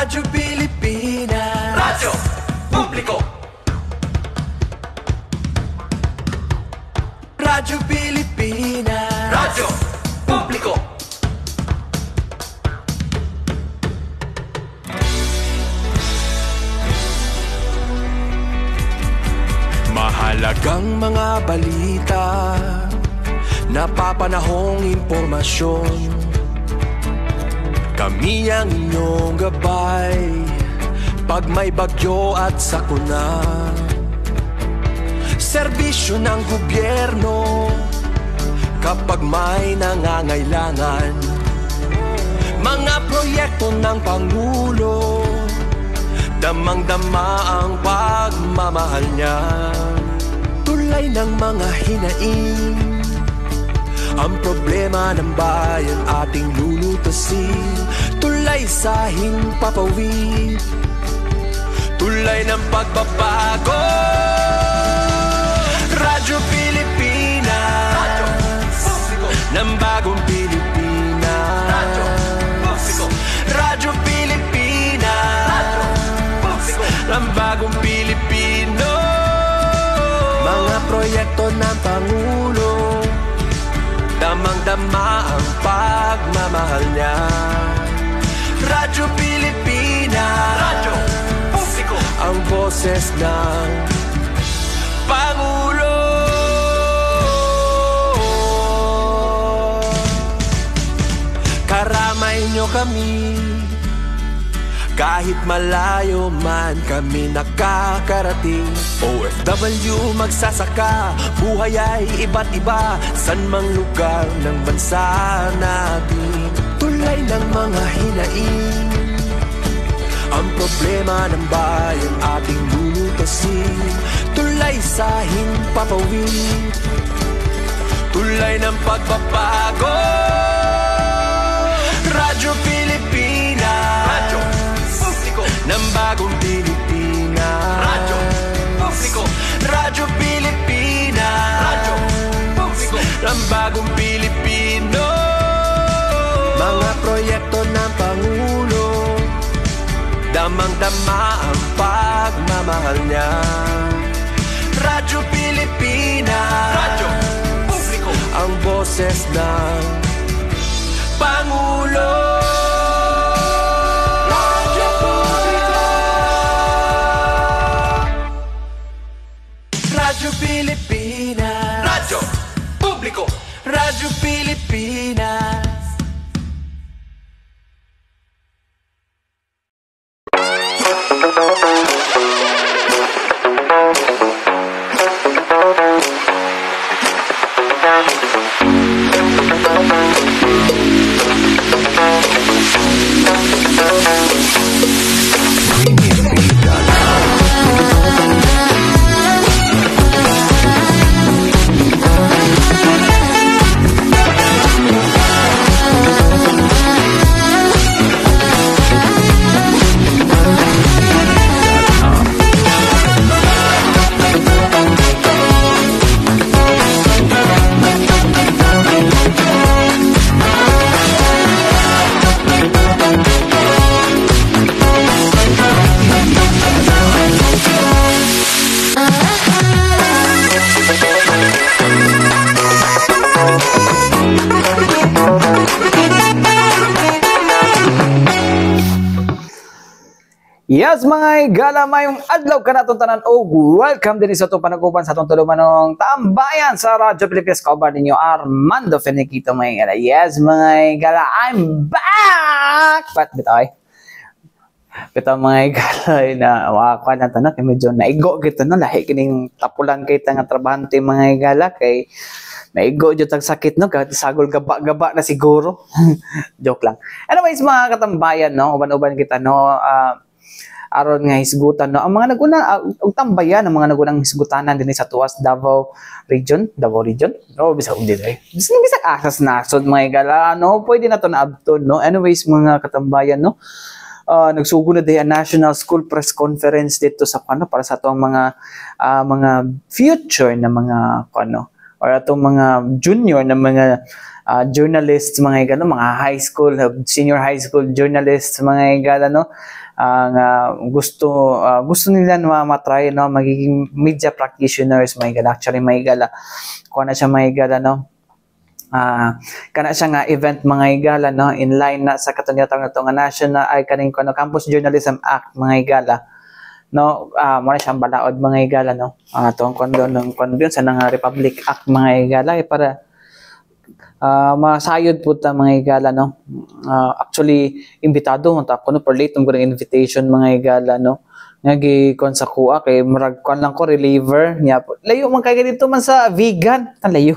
Radyo Pilipinas, Radyo Publiko. Radyo Pilipinas, Radyo Publiko. Mahalagang mga balita, napapanahong impormasyon. Kami ang inyong gabay pag may bagyo at sakuna. Serbisyo ng gobyerno kapag may nangangailangan. Mga proyekto ng Pangulo, damang-dama ang pagmamahal niya. Tulay ng mga hinaing, ang problema ng bayan ating lulutasin. Tulay sa himpapawid, tulay ng pagbabago. Radyo Pilipinas, Radyo Publiko. Ng bagong Pilipinas, Radyo Publiko. Radyo Pilipinas, Radyo Publiko. Ng bagong Pilipino. Mga proyekto ng Pangulo, damang-dama ang pagmamahal niya. Radyo Pilipinas, Radyo Publiko. Ang boses ng Pangulo. Karamay niyo kami, kahit malayo man kami nakakarating. OFW magsasaka, buhay ay iba't iba, san mang lugar ng bansa natin. Tulay ng mga hinaing, ang problema ng bayan ating lulutasin. Tulay sa himpapawid, tulay ng pagbabago. Radyo Pilipinas, Radyo Publiko. Ng bagong Pilipinas, Radyo Publiko. Radyo Pilipinas, Radyo Publiko. Ng bagong Pilipino. Mga proyekto ng Pangulo, damang-dama ang pagmamahal niya. Radyo Pilipinas, Radyo Publiko. Ang boses ng Pangulo. Radyo Publiko. Radyo Pilipinas, Radyo Publiko. Radyo Pilipinas. Yes mga igala, mayong adlaw ka natong tanan o welcome din sa itong panaguban sa itong tulumanong tambayan sa Radyo Pilipinas. Kauban ninyo Armando Feniquito mga igala. Yes mga igala, I'm back! But bitoy, bitoy mga igala na wakakuha na ito na, kaya medyo naigo kita na, lahi kining tapulan kita nga trabahante mga igala, kay naigo dyan tag sakit no, kahit sagol gaba-gaba na siguro. Joke lang. Anyways mga katambayan, no, uban-uban kita no, aron nga hisgutan no ang mga naguna og tambayan ang mga nagunang hisgutanan dinhi sa tuwas Davao region no bisag din bisag asas nasod mga igala no pwede na to na abton no. Anyways mga katambayan no, nagsugod na din ang National School Press Conference dito sa para sa atong mga future na mga or atong mga junior na mga journalists, mga igala, mga high school, senior high school journalists, mga igala, no? Gusto nila na matry, no? Magiging media practitioners, mga igala. Actually, mga igala, kung na siya mga igala, no? Kana siya nga event mga igala, no, in line na sa katanyatang na ito nga national ay kaning Campus Journalism Act mga igala, no, muna siyang balaod mga igala, no, itong kondon sa nga Republic Act mga igala para masayod po ta mga igala, no. Actually imbitado ta ko no per late ng invitation mga igala, no, nga gikon sa kuha kay murag kon lang ko reliever niya, layo man kay dito man sa vegan layo,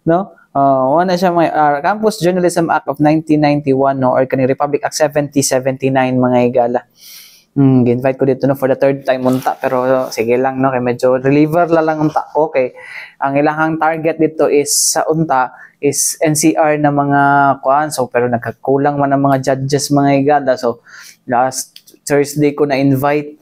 no. Wala siya may Campus Journalism Act of 1991, no, or kaning Republic Act 7079 mga igala. Gi-invite ko dito, no, for the third time unta, pero sige lang, no, kay medyo reliever lang unta ko kay ang ilahang target dito is sa unta is NCR na mga kuan, so pero nagkakulang man ang mga judges mga igala, so last Thursday ko na invite.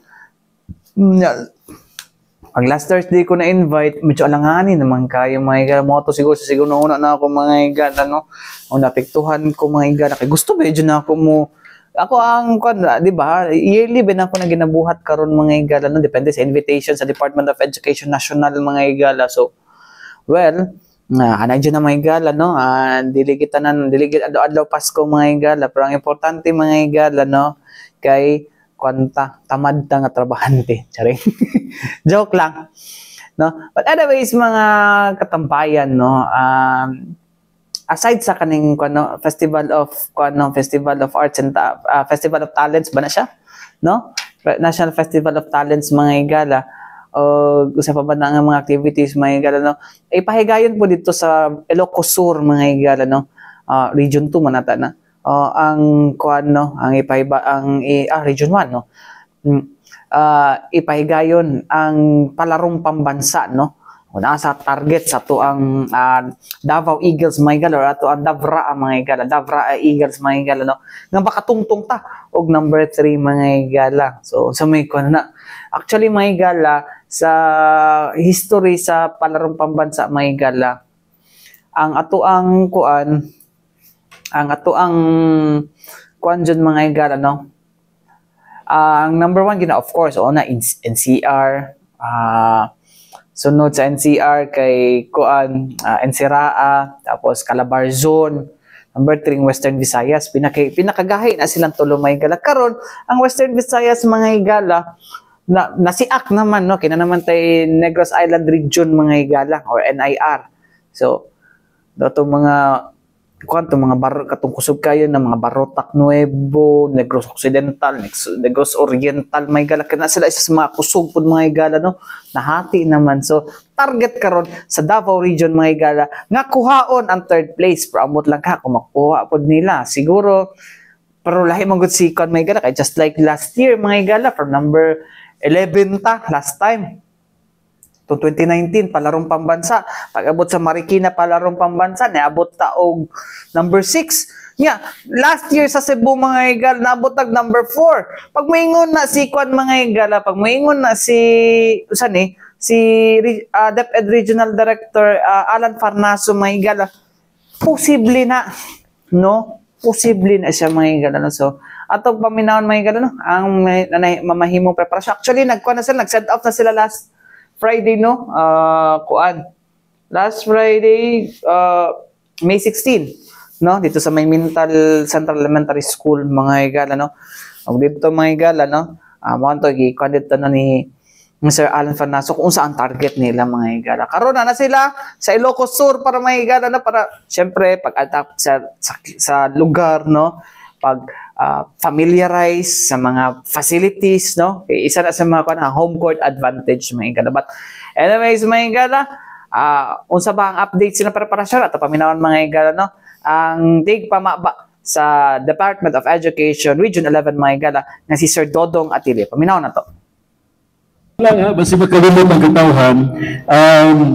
Ang last Thursday ko na-invite, medyo alanganin naman kayo mga igala. Mo to siguro nauna na ako mga igala, no? O napiktuhan ko mga igala. Kaya gusto medyo na ako mo. Ako ang, di ba, yearly ba na ako na ginabuhat karon mga igala, no? Depende sa invitation sa Department of Education National mga igala. So, well, nandiyan na mga igala, no? Diligid adlaw Pasko mga igala. Pero ang importante mga igala, no? Kay kwanta tamad ta nga trabahante, charing. Joke lang, no, but anyways mga katambayan, no, aside sa kaning Festival of Arts and Festival of Talents ba na siya, no, National Festival of Talents mga igala, usa pa ba na nga mga activities mga igala, no, ipahigayon po dito sa Ilocos Sur mga igala, no, Region 2 manata na. Ang Region 1, no. Ipahigayon ang palarong pambansa, no. Una sa target sa to ang Davao Eagles mga igala, or ato ang Davra mga igala, Davra Eagles mga igala, no. Nga bakatungtong ta og number 3 mga igala. So sa may na actually mga igala sa history sa palarong pambansa mga igala, ang ato ang kuan dyan mga igala, no. Ang number 1 gina of course na NCR, sunod sa NCR kay kuan NCRAA, tapos Calabarzon. Number 3 Western Visayas, pinakagahi na silang tulo mga igala. Karon ang Western Visayas mga igala nasiak naman, no, kina naman tay Negros Island Region mga igala or NIR. So dato mga katong kusog kayo na mga Barotac Nuevo, Negros Occidental, Negros Oriental, mga igala, kana sila isa sa mga kusog pud mga igala, no, nahati naman. So target karon sa Davao Region mga igala nga kuhaon ang third place, promote lang ka kung makuha pud nila siguro, pero lahi man gud si kon mga igala kay just like last year mga igala from number 11 ta last time to 2019 palarong pambansa, pag-abot sa Marikina palarong pambansa niabot ta og number 6 nya. Last year sa Cebu mga igala naabot tag number 4. Pag moingon na si kwan mga igala, pag moingon na si DepEd Regional Director Alan Farnaso mga igala, posible na, no, posible na siya mga igala, no. So atong paminawon mga igala, no, ang mamahimong preparasyon. Actually nag-set up na sila last Friday, no? Last Friday, May 16, no? Dito sa Maymintal Central Elementary School, mga igala, no? Og dito mga igala, no? Mo to gi-kuan dito na ni Mr. Alan Farnaso kung saan target nila mga igala. Karon na sila sa Ilocos Sur para mga igala, no? Para syempre pag-adapt sa lugar, no? Pag familiarize sa mga facilities, no? Isa na sa mga home court advantage mga igala. But anyways mga igala, unsa ba ang update sa preparasyon at paminawan mga igala, no? Ang tigpamaba sa Department of Education Region 11 mga igala na si Sir Dodong Atili. Paminaw na to. Lang basta magkalimot ang katawhan,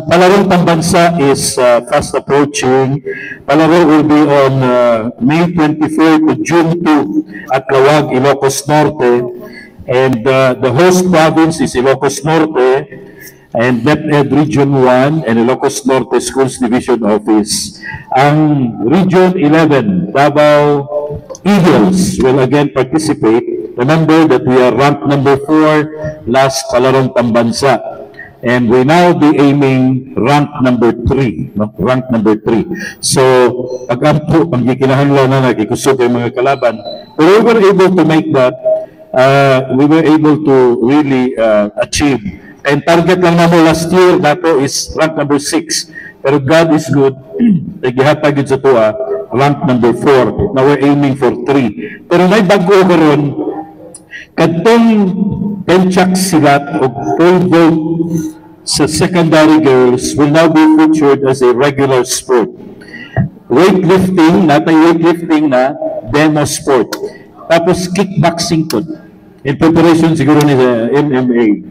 palarong pambansa is fast approaching. Palaro will be on May 24 to June 2 at Lawag, Ilocos Norte, and the host province is Ilocos Norte. and DepEd Region 1 and Ilocos Norte Schools Division Office. Ang Region 11, Davao Eagles will again participate. Remember that we are ranked number 4 last palarong pambansa. And we now be aiming rank number 3, no? Rank number 3. So, pag-ampo, pag gikinahanglan na nagkikusog yung mga kalaban, but we were able to make that, we were able to really achieve. And target lang namin last year, nato is rank number 6. Pero God is good, nagihatag yun sa tuwa, rank number 4. Now we're aiming for 3. Pero may bago karon kadtong penchak silat o pole vault sa secondary girls will now be featured as a regular sport. Weightlifting, natay weightlifting na demo sport. Tapos kickboxing po. In preparation siguro ni sa MMA.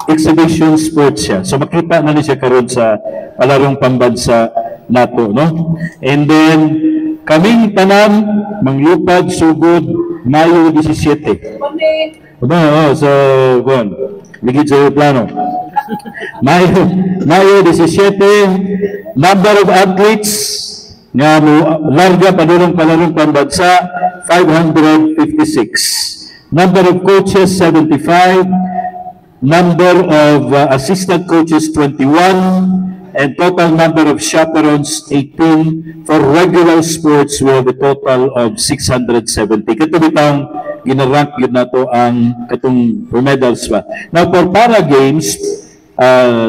Exhibition sport siya. So makita na ni siya karon sa palarong pambansa nato, no? And then kaming tanan manglupad sugod Mayo 17. So, bon, ligid sa plano. Mayo 17, number of athletes nga larga padulong palarong pambansa 556. Number of coaches 75, number of assistant coaches 21, and total number of chaperones 18. For regular sports, we have a total of 670. Kato bitang ginarank yun na to ang katong medals pa. Now for para games,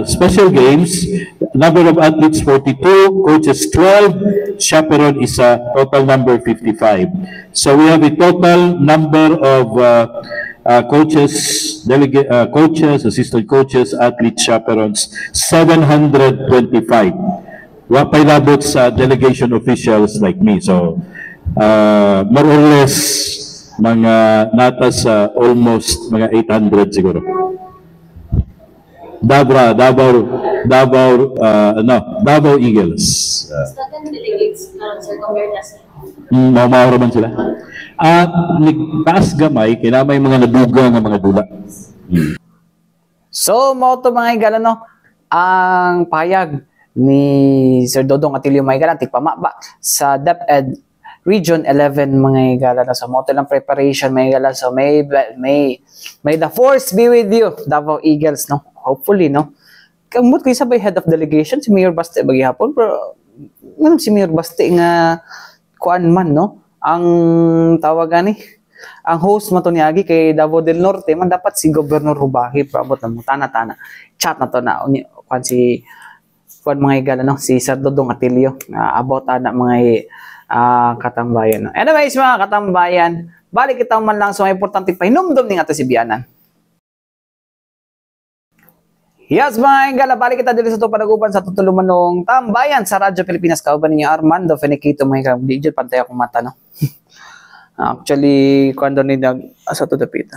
special games, number of athletes 42, coaches 12, chaperone is a total number 55. So we have a total number of coaches, coaches, assistant coaches, athletes, chaperones, 725. Wapay labot sa delegation officials like me. So, more or less, mga nata sa almost mga 800 siguro. Davao Eagles. Delegates, sir, compared na sila. Mamauraman sila. At nagtaas gamay, kinamay mga naduga ng mga dula. So, mo to mga igala, no? Ang payag ni Sir Dodong Atilio mga igala, tigpamaba sa DepEd Region 11 mga igala, no? Sa moto lang preparation mga igala. So, may the force be with you, Davao Eagles, no? Hopefully, no? Kamot ko sabay head of delegation, si Mayor Baste bagihapon, pero si Mayor Baste nga kuan man, no? Ang tawagan ni ang host mo to niagi kay Davao del Norte man dapat si Governor Rubahi paabot na mo tana chat na to na kuan si kuan mga igala, no? Si Sir Dodong Atilio about ana mga katambayan, no? Anyways mga katambayan, balik kita man lang sa mga importante pahinumdom ning ato si Bianan. Yes, mga igala, balik kita dito sa ito panagupan sa tutulumanong tambayan sa Radyo Pilipinas. Kauban ninyo Armando Feniquito, mga igala. Di dyan, pantay akong mata, no? Actually, kung ni asa to dapit,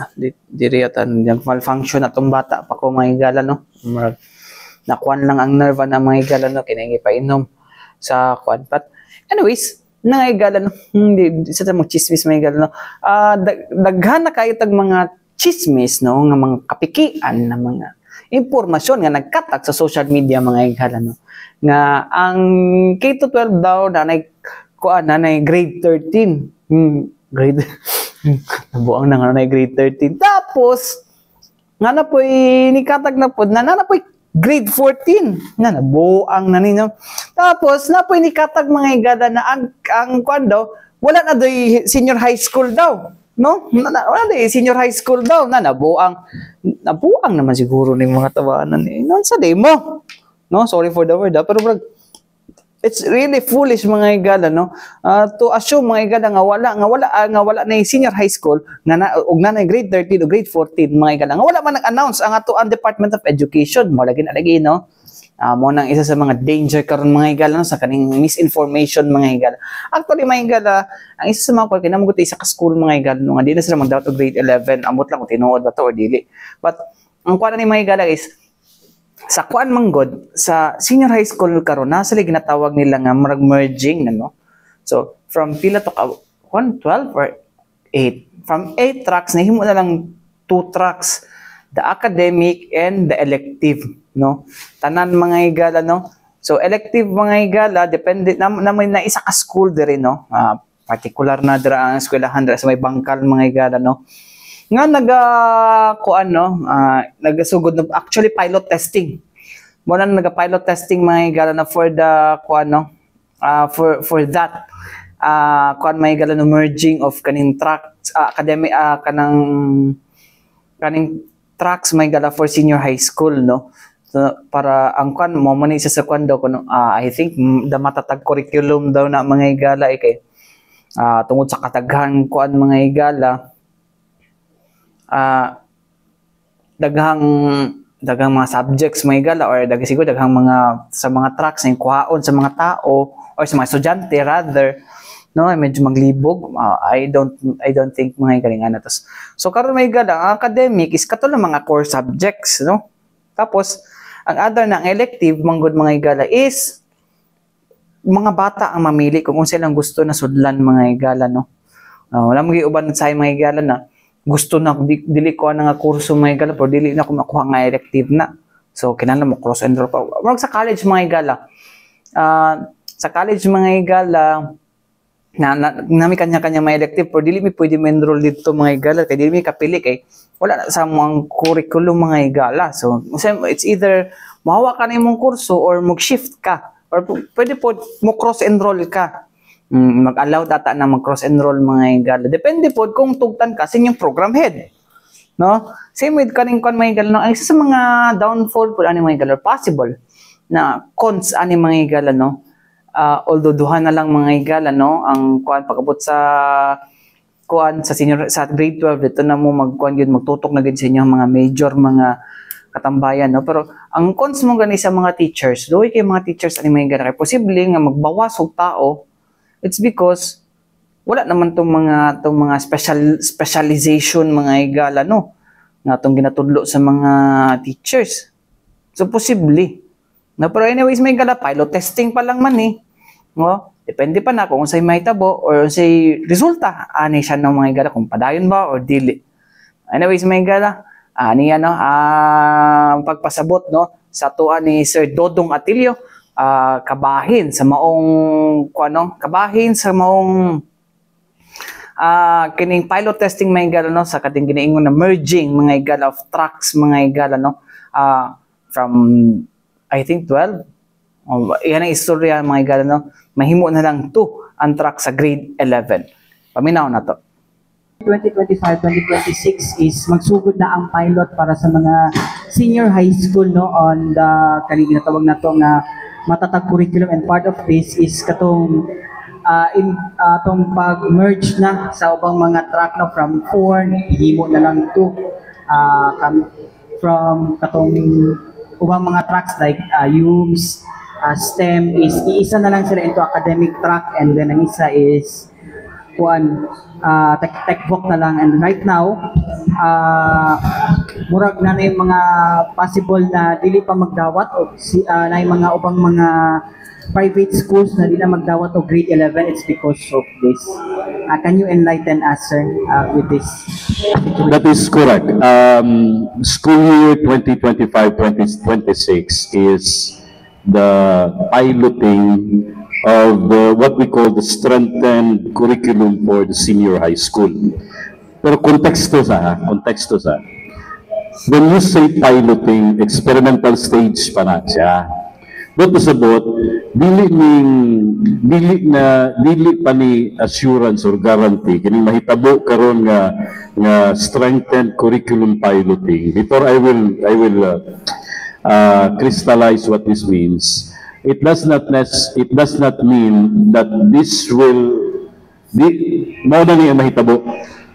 diriyatan, malfunction na itong bata pa ko, mga igala, no? Nakuan lang ang nerva ng mga igala, no? Kinahingi pa inom sa kuan. But, anyways, mga igala, no? Hindi, isa sa mga chismis, mga igala, no? Daghan na kayo tag mga chismis, no? Nga mga kapikian na mga impormasyon nga nagkatak sa social media mga igala, no? Nga ang K-12 daw na grade 13. Grade nabuang na nga na grade 13. Tapos nga na po nikatag na po na po grade 14 na nabuang na ninyo. Tapos na po nikatag mga igala na ang kwan daw wala na daw senior high school daw. No? Wala na senior high school daw na nabuang naman siguro ng mga tawanan eh. No, sa demo. No, sorry for the word, pero it's really foolish mga igala, no? To assume mga igala nga wala na senior high school nga og na grade 13 o grade 14 mga igala nga wala man nag-announce ang ato ang Department of Education mo lagi no? Mo nang isa sa mga danger karon mga igala, no? Sa kaning misinformation mga igala. Actually mga igala, ang isa sa mga kung kinamugot isa ka school mga igala, no? Nga di na sila mag-daw to grade 11, amot lang kung tinuod ba to or dili. But ang kuan ni mga igala is sa kuan manggod sa senior high school karon nasa ginatawag nila nga merging, no? So from pila to 12 or 8, from 8 tracks nahimo na lang 2 tracks, the academic and the elective. no? Tanan mga higala, no? So elective mga higala, depende na may na isa ka school diri, no? Particular na dira ang eskwelahan dira sa may bangkal mga higala, no? Nga kuan, no? Nagasugod na actually pilot testing. Muna naga-pilot testing mga higala na for the kuan, no? For that kuan mga higala no, merging of kaning tracks academic kaning tracks mga higala for senior high school, no? So, para ang kuan mo man isa sa kuan daw kuno I think the matatag curriculum daw na mga higala kay tungod sa kataghan kuan mga higala daghang mga subjects mga higala or siguro daghang mga sa mga tracks na kuhaon sa mga tao or sa mga estudyante rather, no, medyo maglibog. I don't think mga galingan na tos. So karon may gala ang academic is katulad mga core subjects, no? Tapos ang other na ang elective manggod mga higala is mga bata ang mamili kung silang gusto na sudlan mga higala, no? Wala mo giuban sa mga higala na gusto na dili ko nga kurso mga higala pero dili na ko makuha nga elective na. So kinahanglan mo cross enroll pa. Wag sa college mga higala. Sa college mga higala nami kanya-kanya may elective pero dili mi pwede ma-enroll dito mga higala kay dili mi kapili kay wala na sa mga curriculum mga higala. So it's either mahawa ka na imong kurso or mag-shift ka or pwede po mo cross-enroll ka. Mag-allow data na mag-cross-enroll mga higala. Depende po kung tugtan ka sa inyong program head. No? Same with kaning kon mga higala. No? Ang isa sa mga downfall po ani mga higala possible na cons ani mga higala, no? Although duha na lang mga higala, no, ang kuan pagabot sa kuan sa senior sa grade 12 dito na mo magkuan gyud magtutok na gid sa inyo mga major mga katambayan, no. Pero ang cons mo gani sa mga teachers, do kay mga teachers ani mga higala kay posible nga magbawas og tao. It's because wala naman tong mga specialization mga higala, no, nga tong ginatudlo sa mga teachers. So posible na pero anyways may gala pilot testing pa lang man no? Depende pa na kung unsay mahitabo or unsay resulta ani siya ng mga gala kung padayon ba or dili. Anyways may gala niya, no, pagpasabot, no, sa tuwa ni Sir Dodong Atilio kabahin sa maong kabahin sa maong kining pilot testing mga higala, no, sa kating giniingon na merging mga higala of tracks mga higala, no, from I think 12. Yan ang istorya mga higala, no. Mahimo na lang 2 ang track sa grade 11. Paminaw na to. 2025-2026 is magsugod na ang pilot para sa mga senior high school, no, on the kanina tawag na to nga matatag curriculum, and part of this is katong atong pag-merge na sa ubang mga track, no, from 4 himo na lang 2 from katong ubang mga tracks like UMS, STEM is iisa na lang sila into academic track, and then ang isa is tech book na lang. And right now murag na yung mga possible na dili pa magdawat o na yung mga ubang mga private schools na dili na magdawat o grade 11. It's because of this. Can you enlighten us, sir, with this? That is correct. School year 2025-2026 is the piloting of what we call the strengthened curriculum for the senior high school. Pero konteksto sa. When you say piloting, experimental stage pa na siya. But pasabot, dili pa ni assurance or guarantee kining mahitabo karon nga strengthened curriculum piloting. Before I will crystallize what this means. It does not mean that this will mao na ni mahitabo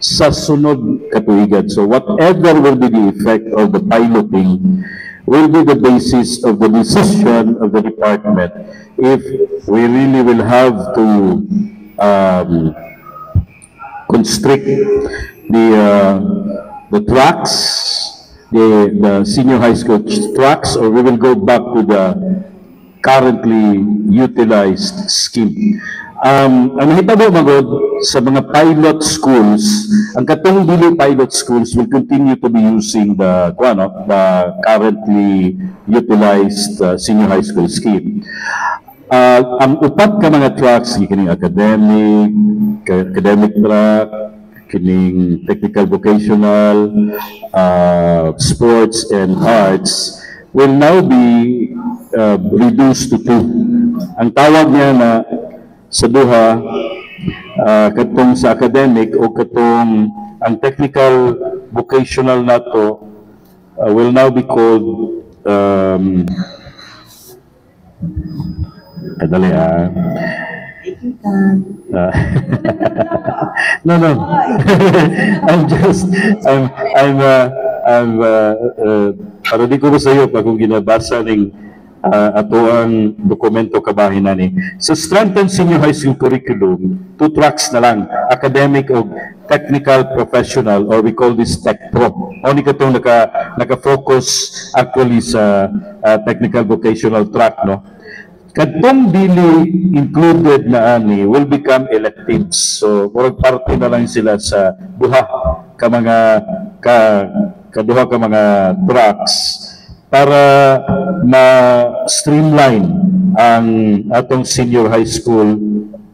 sa sunod katuigan. So whatever will be the effect of the piloting will be the basis of the decision of the department if we really will have to constrict the tracks, the senior high school tracks, or we will go back to the currently utilized scheme. Ang hitabo magod sa mga pilot schools, ang katong dili pilot schools will continue to be using the currently utilized senior high school scheme. Ang upat ka mga tracks kining academic track, kining technical vocational, sports and arts will now be reduced to 2. Ang tawag niya na sa duha, katong sa academic o katong ang technical vocational nato will now be called kadali no para di ko ba sa'yo pag kung ginabasa ng ato ang dokumento kabahin na ni. Sa strengthened senior high school curriculum, 2 tracks na lang, academic o technical professional, or we call this Tech Pro. Only ka itong naka-focus actually sa technical vocational track, no? Katong dili included na ani will become electives. So, murag parte na lang sila sa duha ka mga tracks para ma-streamline ang atong senior high school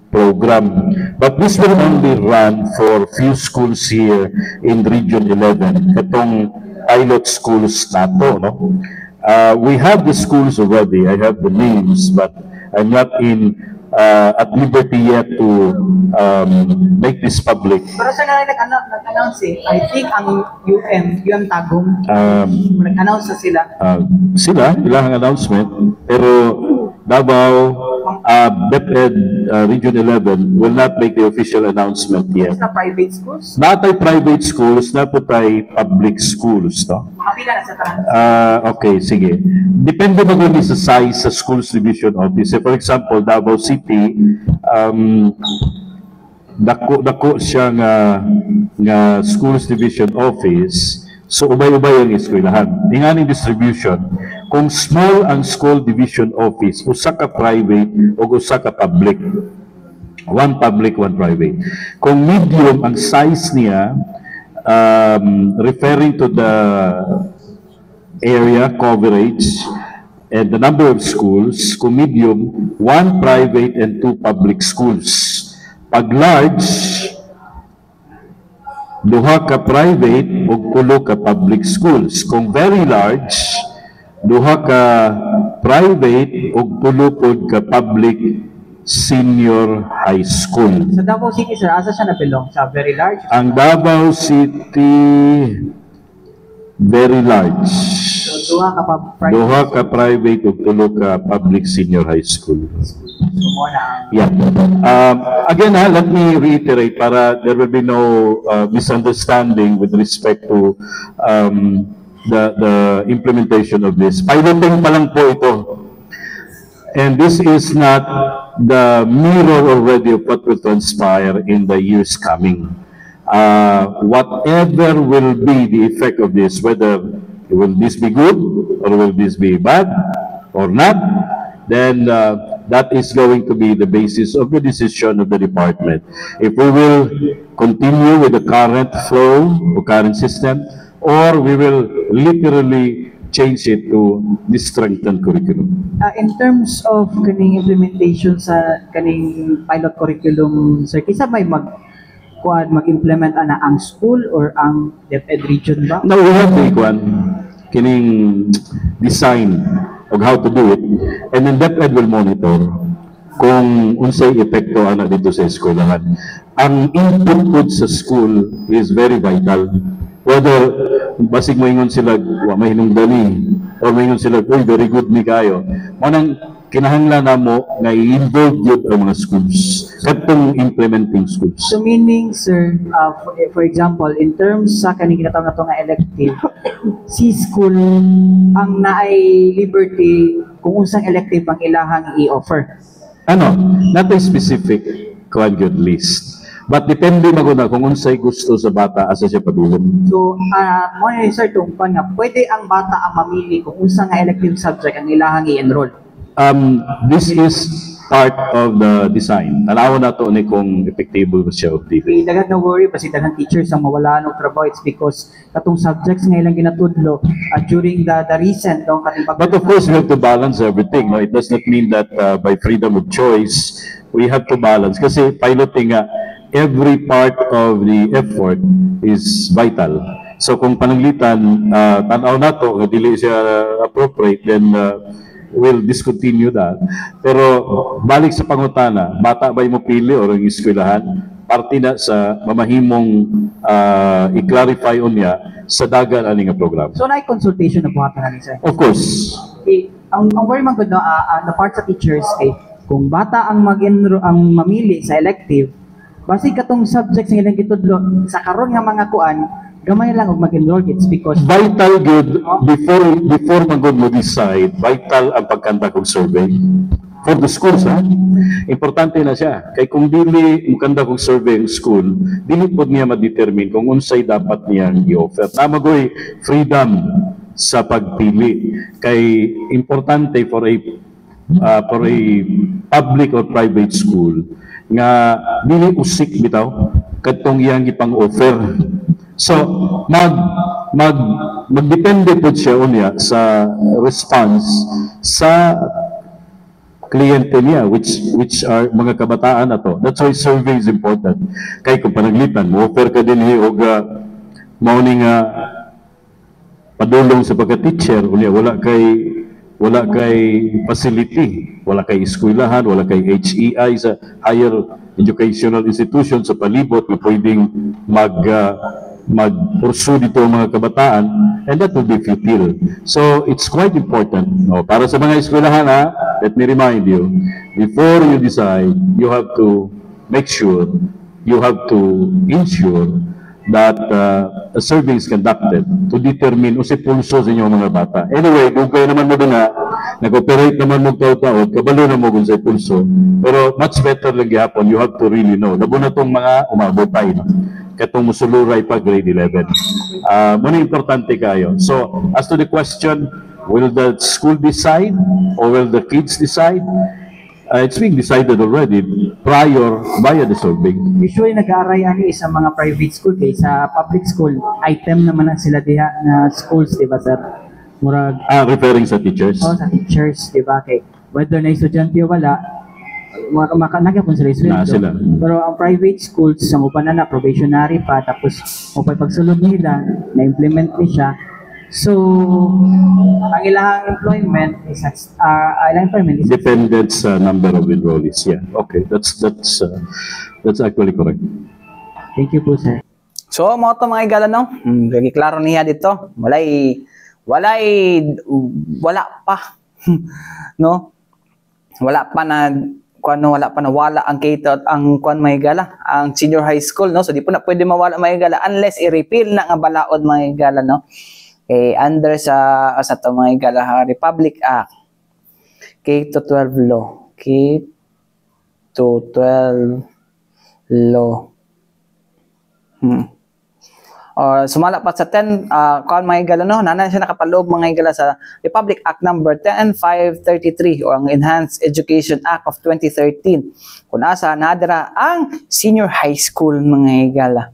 program. But this will only run for few schools here in Region 11, katong pilot schools nato, no? We have the schools already. I have the names, but I'm not at liberty yet to make this public. Pero sa nga nag-announce I think ang UM Tagum, nag-announce na sila. Sila, ilang announcement, pero Davao, DepEd Region 11 will not make the official announcement yet. Sa private schools? Not ay private schools, not ay public schools, no? Kapila na sa tanan. Okay, sige. Depende maguni sa size sa schools division office. For example, Davao City, dako siya nga schools division office. So, ubay-ubay ang eskwelahan. Inganing distribution, kung small ang school division office, usa ka private o usa ka public. One public, one private. Kung medium ang size niya, referring to the area coverage and the number of schools, kung medium, 1 private and 2 public schools. Pag large, 2 ka private o 3 ka public schools. Kung very large, 2 ka private o 3 ka public senior high school. Sa Davao City, sir, asa siya na-belong? Sa very large? Ang Davao City, very large. So, 2 ka pa private? 2 ka private o 3 ka public senior high school. Yeah. Again, let me reiterate para there will be no misunderstanding with respect to the implementation of this. Piloting pa lang po ito. And this is not the mirror already of what will transpire in the years coming. Whatever will be the effect of this, whether will this be good or will this be bad or not, then that is going to be the basis of the decision of the department. If we will continue with the current flow or current system, or we will literally change it to this strengthened curriculum. In terms of kaning implementation sa kaning pilot curriculum, sir, kisa may mag-implement ana ang school or ang DepEd region ba? Now we have the kining design of how to do it, and then DepEd will monitor kung unsay epekto ana dito sa eskwelahan. Ang input po sa school is very vital. Whether basig moingon sila wa may hinungdani or moingon sila oy very good mi kayo, manang kinahanglan namo nga i-involve yun ang mga schools katong implementing schools. So meaning, sir, for example, in terms sa kaning ginatawag nato nga elective, si school ang naay liberty kung unsang elective ang ilahang i-offer. Ano, not a specific good list. But depende maguna kung unsay gusto sa bata asa siya padulong. So, mo ni sir tungkol nga pwede ang bata ang mamili kung unsa nga elective subject ang ilahang i-enroll. This is part of the design. Tanawa na to ni kung epektibo ba siya o dili. Daghang na worry basi daghang teachers ang mawala ng trabaho. It's because katong subjects nga ilang ginatudlo during the recent no kaning But of course, we have to balance everything. No? It does not mean that by freedom of choice, we have to balance. Kasi piloting nga, every part of the effort is vital. So kung pananglitan, tanaw na to, dili siya appropriate, then we'll discontinue that. Pero balik sa pangutana, bata ba mo pili o ang eskwelahan? Parte na sa mamahimong i-clarify unya sa dagan ani nga program. So na consultation na buhatan na ni sir. Of course. Ang very man good no, na part sa teachers kung bata ang ang mamili sa elective, basi katong subjects nga ilang gitudlo sa karon nga mga kuan, gamay lang og mag-enroll kids because Vital good, before magod mo decide, vital ang pagkanta kong survey. For the schools, ha? Importante na siya. Kay kung dili magkanta kong survey ang school, dili po niya ma-determine kung unsay dapat niya i-offer. Namagoy freedom sa pagpili. Kay importante for a public or private school nga dili usik bitaw kadtong iyang ipang-offer. So, magdepende po siya unya sa response sa kliyente niya, which are mga kabataan na to. That's why survey is important. Kay kung panaglitan, mo-offer ka din og mauning padulong sa pagka-teacher, unya wala kay facility, wala kay eskwelahan, wala kay HEI sa higher educational institution sa palibot na pwedeng mag-pursue dito ang mga kabataan, and that will be futile. So, it's quite important. No? Para sa mga eskwelahan, let me remind you, before you decide, you have to make sure, you have to ensure that a survey is conducted to determine o si pulso sa inyong mga bata. Anyway, kung kayo naman mo doon nag-operate naman mo taon-taon, kabalo na mo kung sa pulso. Pero much better lang gihapon, you have to really know. Labo na itong mga umabotay. No? Katong musuluray pa grade 11. Muna importante kayo. So, as to the question, will the school decide or will the kids decide? It's being decided already prior via the survey. usually nag-aaray ani sa mga private school kay sa public school item naman ang sila diha na schools di ba sir? Murag Referring sa teachers. sa teachers di ba kay whether na estudyante o wala nagyapon sila Na sila. pero ang private schools sa uban na probationary pa tapos upay pagsulod nila na implement ni siya so ang ilang employment is Dependent sa number of enrollees. Yeah. Okay. That's actually correct. thank you po sir. So, mo to mga igala, no? Lagi klaro niya dito. Wala pa. No? Wala pa nawala ang K-12 ang kuan mga igala, ang senior high school, no? So di po na pwede mawala mga igala unless i-repeal na nga balaod mga igala, no? Under sa to mga igala Republic Act K-12 law. K-12 law. Sumala pa sa 10 kuan mga igala, no? Nana siya nakapaloob mga igala sa Republic Act number 10533 o ang Enhanced Education Act of 2013 kung asa nadara ang senior high school mga igala.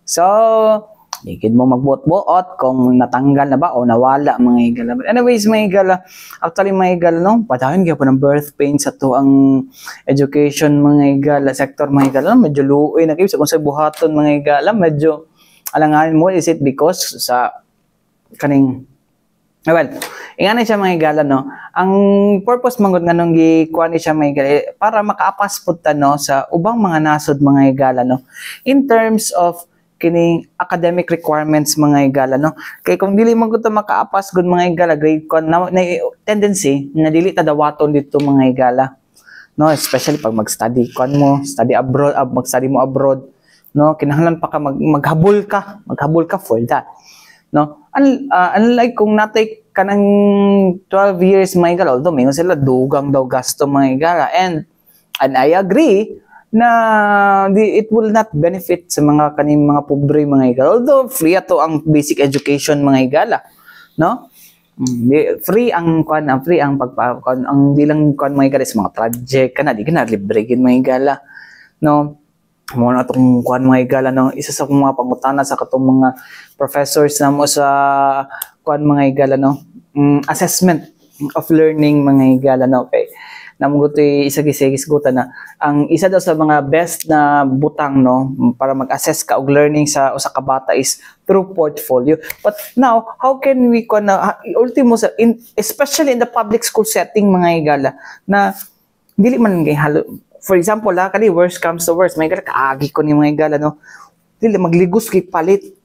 So ikid mo magbuot-buot kung natanggal na ba o nawala mga igala. But anyways mga igala, actually mga igala, no? Padahon gyud po ng birth pain sa to ang education mga igala, sector mga igala, medyo luoy na kayo sa kung sa buhaton mga igala, medyo alanganin mo, is it because sa kaning ingana siya mga igala, no? Ang purpose mangod nga nung gikuan siya mga igala para makaapas pud ta, no, sa ubang mga nasod mga igala, no, in terms of kining academic requirements mga igala, no? Kay kung dili man gud ta makaapas gud mga igala grade kon na tendency na dili ta dawaton dito mga igala, no, especially pag mag-study kon mo, study abroad, mag-study mo abroad, no, kinahanglan pa ka maghabol ka for that, no? Unlike kung natay kanang 12 years mga igala, although may sila dugang daw gasto mga igala, and I agree na it will not benefit sa mga kaning mga pobre mga igala, although free ato ang basic education mga igala, no? Free ang kwan, free ang ang bilang kwan mga igala sa mga project kana di kana libre gid mga igala, no. Mo na tong kwan mga igala, no, isa sa mga pangutana sa katong mga professors namo sa kwan mga igala, no, assessment of learning mga igala, no. Okay, namugutoy isa gisigutan na ang isa daw sa mga best na butang, no, para mag-assess ka og learning sa usa ka bata is through portfolio. But now how can we ultimo sa especially in the public school setting mga igala na dili man gay halo. For example, kani worst comes to worst, may kaagi ko ni mga igala, no, dili magligos kay palit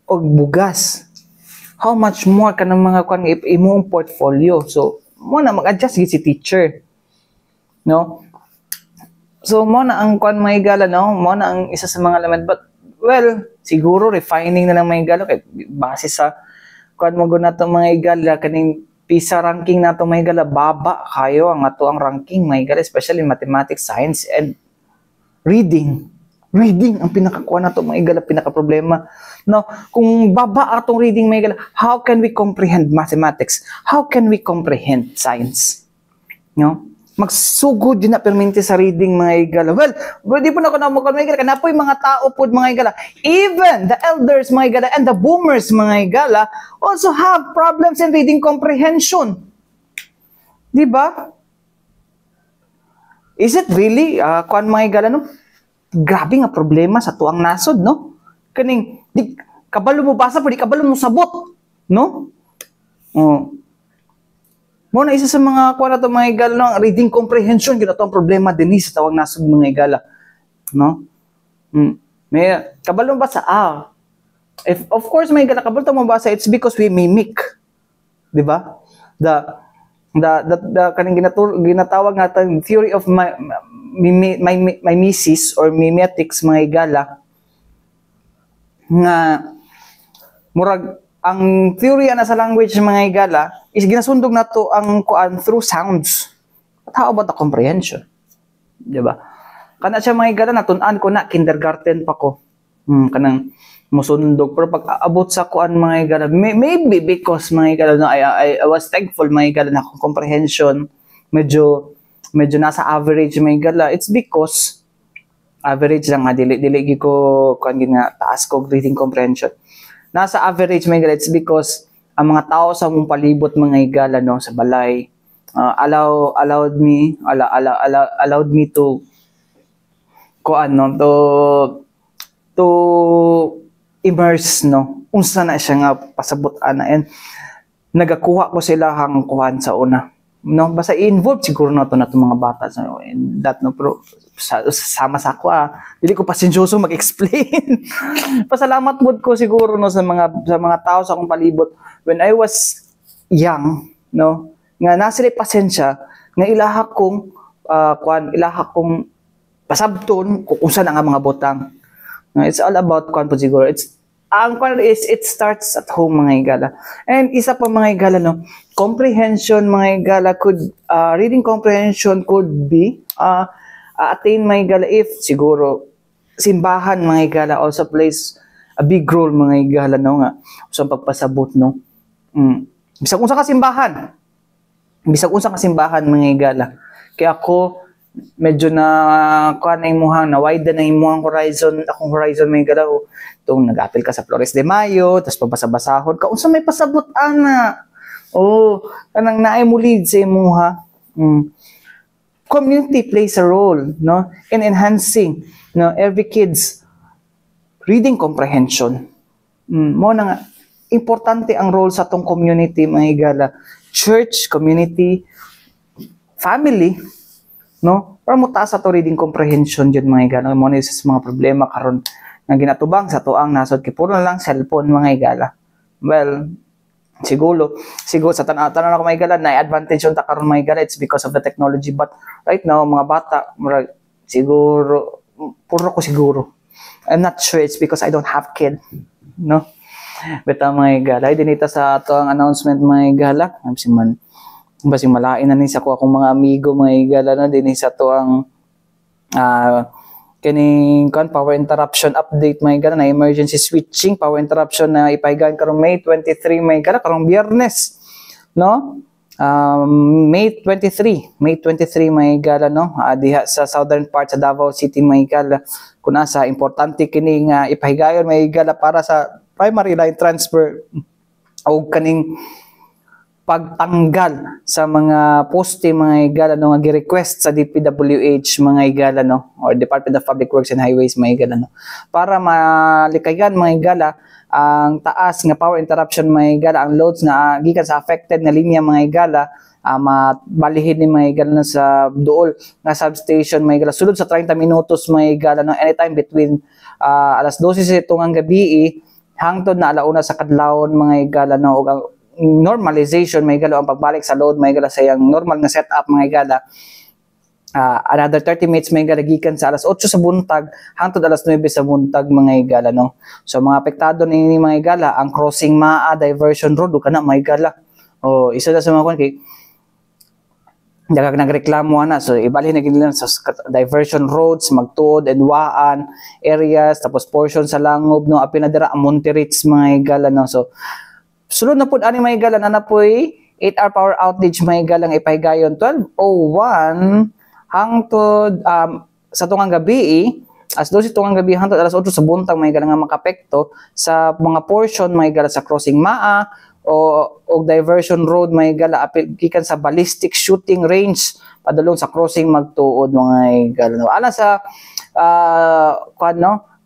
og bugas. How much more kanang mga kwan imong portfolio? So mo na mag-adjust gid si teacher, no. So mo na ang kwan mga igala, no, mo na ang isa sa mga element. But well, siguro refining na lang mga igala kay base sa kwan mo nato mga igala kaning PISA ranking nato mga igala, baba kayo ang ato ang ranking mga igala, especially in mathematics, science, and reading. Reading ang pinakakuha nato mga igala, pinaka-problema. No, kung baba atong reading mga igala, how can we comprehend mathematics? How can we comprehend science? No? Magsugod din na permente sa reading mga igala. Well, di po na ako na mga igala, kanapoy mga tao po mga igala. Even the elders mga igala and the boomers mga igala also have problems in reading comprehension. Di ba? Is it really, kuan mga igala, no? Grabe nga problema sa tuang nasod, no? Kaning, di, kabalo mo basa pa, di kabalo mo sabot, no? Mo na isa sa mga kuha na ito mga igala, no, reading comprehension, yun ang problema din sa tawag nasod mga igala, no. May kabalo ba sa if of course mga igala kabalo mo ba sa, it's because we mimic, di ba? The kaning ginatawag natin theory of mimesis or mimetics mga igala, nga murag ang theory na sa language mga igala is ginasundog nato ang kuan through sounds. But how about the comprehension? Diba? Kana siya mga igala, natun-an ko na kindergarten pa ko. Kanang musundog, pero pag abot sa kuan mga igala, maybe because mga igala, no, I was thankful mga igala na akong comprehension medyo nasa average mga igala. It's because average lang nga, dili ko kuan nga taas ko reading comprehension. Nasa average mga igala, it's because ang mga tao sa mong palibot mga igala, no, sa balay, allowed me to kuan, no, to immerse, no, unsa na siya nga pasabot-an na, and nagakuha ko sila hang kuhan sa una, no, basta i-involve siguro na to mga bata sa in that, no, pero sama sa ako dili ko pasensyoso mag-explain. Pasalamat mod ko siguro, no, sa mga tao sa akong palibot when I was young, no, nga nasili pasensya nga ilaha kong pasabton kung saan nga mga botang. It's all about kwan po siguro. Ang kwan is it starts at home mga igala. And isa pa mga igala, no, comprehension mga igala reading comprehension could be attain mga igala if siguro simbahan mga igala also plays a big role mga igala, no, nga sa pagpasabot, no. Bisag unsa ka simbahan mga igala. Kaya ako medyo na kuan na imuhang na wide na imuhang akong horizon mga igala. Tung nag-apil ka sa Flores de Mayo, tapos pabasa-basahon ka unsa may pasabot ana. Kanang naay mo lead sa imuha. Community plays a role, no, in enhancing, no, every kid's reading comprehension. Mo na nga importante ang role sa tong community mga igala, church, community, family, no, para mo taas sa to reading comprehension yun mga igala. Mo na isa sa mga problema karon nga ginatubang sa tuang nasod kay puro na lang cellphone mga igala. Well, siguro sa tanan ako mga igala na advantage yung karon mga igala, it's because of the technology, but right now mga bata siguro puro ko siguro, I'm not sure it's because I don't have kid, no. Beta mga igala dinita sa ato ang announcement mga igala, basing malain na ni sa ko akong mga amigo mga igala na dinhi sa to ang kining power interruption update mga igala na emergency switching power interruption na ipahigayon karong May 23 mga igala karong Biyernes. no? May 23 may gala no, diha sa southern part sa Davao City may gala kun asa importante kini nga ipahigayon may gala para sa primary line transfer o kaning pagtanggal sa mga poste mga igala no nga gi-request sa DPWH mga igala no or Department of Public Works and Highways mga igala no para malikayan mga igala ang taas nga power interruption mga igala ang loads nga gikan sa affected nga linya mga igala mabalihin ni mga igala na sa duol nga substation mga igala sulod sa 30 minutos mga igala no anytime between alas 12 sa tungang gabi hangtod na alauna sa kadlawon mga igala no ug ang normalization may igala ang pagbalik sa load may igala sa yang normal nga setup mga igala another 30 minutes may igala gikan sa alas 8 sa buntag hangtod alas 9 sa buntag mga igala no so mga apektado ni mga igala ang crossing Maa diversion road kana mga igala isa na sa mga kwan kay daghang nagreklamo ana so ibalhin na gid nila sa diversion roads magtuod and waan areas tapos portion sa Langob no apil na dira Monterits mga igala no so sulod na pud ani mga igala na napoy 8-hour power outage mga igala nga ipahigayon 12:01 hangtod sa tungang gabi as 12 tungang gabi hangtod alas 8 sa buntag mga igala nga makapekto sa mga portion mga igala sa crossing Maa o diversion road may gala apil gikan sa ballistic shooting range padulong sa crossing magtuod mga gala no ala sa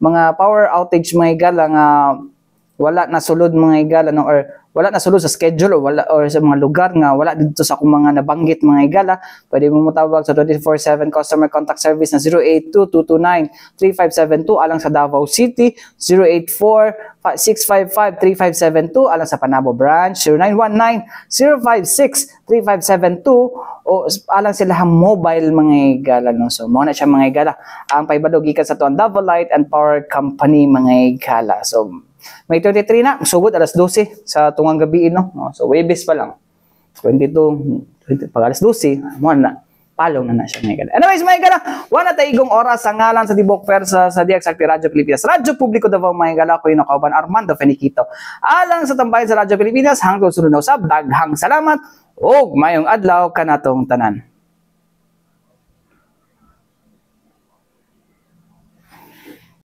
mga power outage may gala nga wala na sulod mga igala no or wala na sulod sa schedule or sa mga lugar nga wala dito sa akong mga nabanggit mga igala pwede mo motawag sa 24/7 customer contact service na 082-229-3572 alang sa Davao City 084-655-3572 alang sa Panabo branch 0919-056-3572 o alang sila mobile mga igala no so mo na siya mga igala ang paibadog gikan sa tuang Davao Light and Power Company mga igala so may 23 na, sugod alas 12 sa tungang gabi no. So Webes pa lang. 22 pag alas 12, mo na palong na siya mga igala. Anyways mga igala, wala tay igong oras sa ngalan sa Tibok Persa sa DXRT Radyo Pilipinas. Radyo Publiko Davao mga igala ko yung nakauban Armando Feniquito. Alang sa tambayan sa Radyo Pilipinas hangtod sunod na usab daghang salamat ug mayong adlaw kanatong tanan.